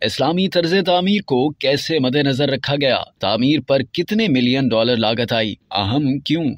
इस्लामी तर्ज तामीर को कैसे मद्देनजर रखा गया? तामीर पर कितने मिलियन डॉलर लागत आई? अहम क्यों?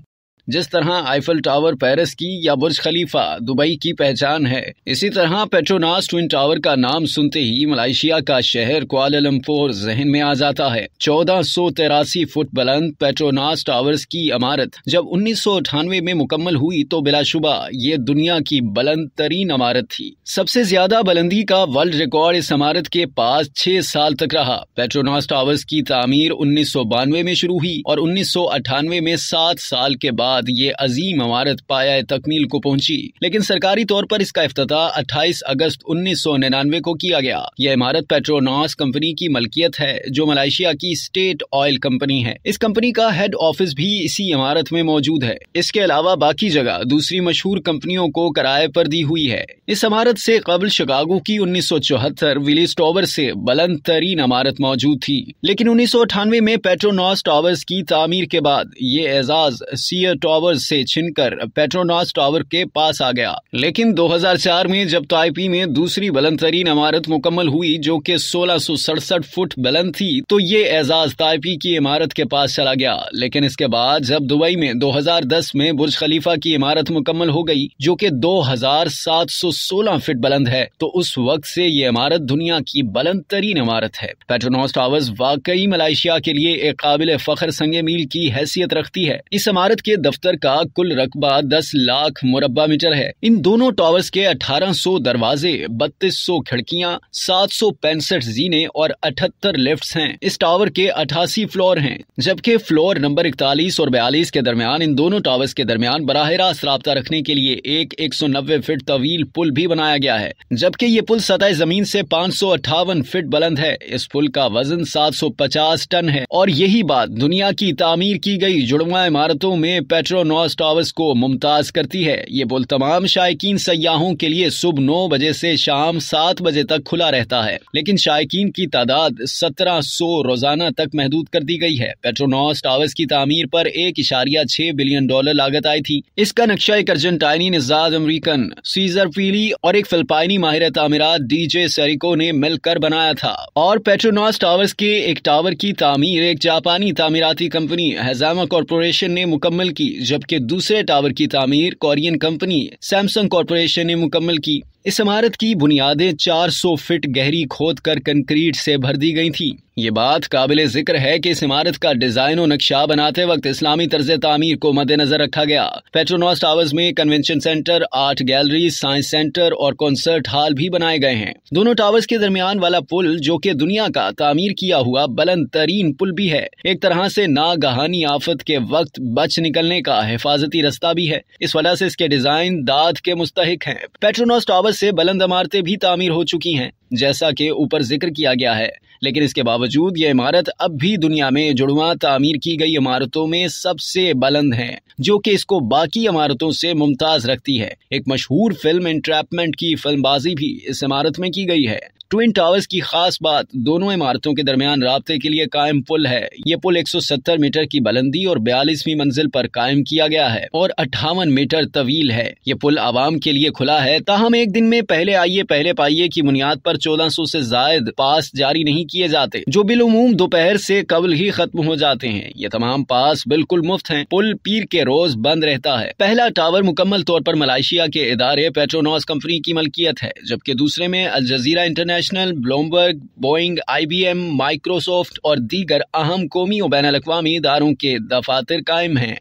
जिस तरह आईफल टावर पेरिस की या बुर्ज खलीफा दुबई की पहचान है, इसी तरह पेट्रोनास ट्विन टावर का नाम सुनते ही मलेशिया का शहर कुआलालंपुर जहन में आ जाता है। 1483 फुट बुलंद पेट्रोनास टावर्स की इमारत जब 1998 में मुकम्मल हुई तो बिलाशुबा ये दुनिया की बुलंद तरीन इमारत थी। सबसे ज्यादा बुलंदी का वर्ल्ड रिकॉर्ड इस इमारत के पास 6 साल तक रहा। पेट्रोनास टावर्स की तामीर 1992 में शुरू हुई और 1998 में 7 साल के बाद ये अजीम इमारत पाया तकमील को पहुंची, लेकिन सरकारी तौर पर इसका इफ्तिताह 28 अगस्त 1999 को किया गया। यह इमारत पेट्रोनास कंपनी की मलकियत है, जो मलेशिया की स्टेट ऑयल कंपनी है। इस कंपनी का हेड ऑफिस भी इसी इमारत में मौजूद है। इसके अलावा बाकी जगह दूसरी मशहूर कंपनियों को किराए पर दी हुई है। इस इमारत से कबल शिकागो की 1974 विलिस टावर से बुलंद तरीन इमारत मौजूद थी, लेकिन 1998 में पेट्रोनास टावर्स की तामीर के बाद ये एजाज सीयर टावर से छिनकर पेट्रोनास टावर के पास आ गया। लेकिन 2004 में जब ताइपी में दूसरी बुलंद तरीन इमारत मुकम्मल हुई, जो कि 1667 फुट बुलंद थी, तो ये एजाज ताइपी की इमारत के पास चला गया। लेकिन इसके बाद जब दुबई में 2010 में बुर्ज खलीफा की इमारत मुकम्मल हो गई, जो कि 2716 फीट बुलंद है, तो उस वक्त से ये इमारत दुनिया की बुलंद तरीन इमारत है। पेट्रोनास टावर्स वाकई मलेशिया के लिए एक काबिल फख्र संगे मील की हैसियत रखती है। इस इमारत के दफ्तर का कुल रकबा 10 लाख मुरब्बा मीटर है। इन दोनों टावर्स के 1800 दरवाजे, 3200 खिड़कियां, 765 जीने और 78 लिफ्ट्स हैं। इस टावर के 88 फ्लोर हैं, जबकि फ्लोर नंबर 41 और 42 के दरमियान इन दोनों टावर्स के दरमियान बराह रास्त राब्ता रखने के लिए एक 190 फीट तवील पुल भी बनाया गया है, जबकि ये पुल सतह जमीन से 558 फीट बुलंद है। इस पुल का वजन 750 टन है और यही बात दुनिया की तामीर की गई जुड़वा इमारतों में पेट्रोनास टावर्स को मुमताज करती है। ये पुल तमाम शायकीन सयाहों के लिए सुबह 9 बजे से शाम 7 बजे तक खुला रहता है, लेकिन शायकीन की तादाद 1700 रोजाना तक महदूद कर दी गई है। पेट्रोनास टावर्स की तामीर पर 1.6 बिलियन डॉलर लागत आई थी। इसका नक्शा एक अर्जेंटाइनी निजाद अमेरिकन सीजर पीली और एक फिलिपाइनी माहिर तामीरात डीजे सेरिको ने मिलकर बनाया था। और पेट्रोनास टावर्स के एक टावर की तामीर एक जापानी तामीराती कंपनी हेजामा कॉर्पोरेशन ने मुकम्मल की, जबकि दूसरे टावर की तामीर कोरियन कंपनी सैमसंग कॉर्पोरेशन ने मुकम्मल की। इस इमारत की बुनियादें 400 फीट गहरी खोदकर कंक्रीट से भर दी गई थी। ये बात काबिले जिक्र है कि इस इमारत का डिजाइन और नक्शा बनाते वक्त इस्लामी तर्ज तामीर को मद्देनजर रखा गया। पेट्रोनास टावर्स में convention centre, art gallery, science centre और कॉन्सर्ट हॉल भी बनाए गए हैं। दोनों टावर्स के दरमियान वाला पुल, जो कि दुनिया का तामीर किया हुआ बुलंद तरीन पुल भी है, एक तरह से नागहानी आफत के वक्त बच निकलने का हिफाजती रास्ता भी है। इस वजह से इसके डिजाइन दाद के मुस्तहिक हैं। पेट्रोनास टावर से बुलंद इमारतें भी तामीर हो चुकी हैं, जैसा कि ऊपर जिक्र किया गया है, लेकिन इसके बावजूद यह इमारत अब भी दुनिया में जुड़वा तामीर की गई इमारतों में सबसे बुलंद है, जो कि इसको बाकी इमारतों से मुमताज रखती है। एक मशहूर फिल्म एंट्रैपमेंट की फिल्मबाजी भी इस इमारत में की गई है। ट्विन टावर्स की खास बात दोनों इमारतों के दरमियान राब्ते के लिए कायम पुल है। ये पुल 170 मीटर की बुलंदी और 42वीं मंजिल पर कायम किया गया है और 58 मीटर तवील है। ये पुल आवाम के लिए खुला है, ताहम एक दिन में पहले आइए पहले पाइए की बुनियाद पर 1400 से जायद पास जारी नहीं किए जाते, जो बिलउमूम दोपहर से कबल ही खत्म हो जाते हैं। ये तमाम पास बिल्कुल मुफ्त हैं। पुल पीर के रोज बंद रहता है। पहला टावर मुकम्मल तौर पर मलेशिया के इदारे पेट्रोनास कंपनी की मलकियत है, जबकि दूसरे में Al Jazeera international, Bloomberg, Boeing, IBM, Microsoft और दीगर अहम कौमी और बैनुल अक़वामी इदारों के दफातर कायम हैं।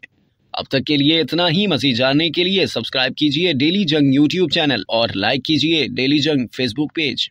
अब तक के लिए इतना ही। मज़ीद जानने के लिए सब्सक्राइब कीजिए डेली जंग YouTube चैनल और लाइक कीजिए डेली जंग Facebook पेज।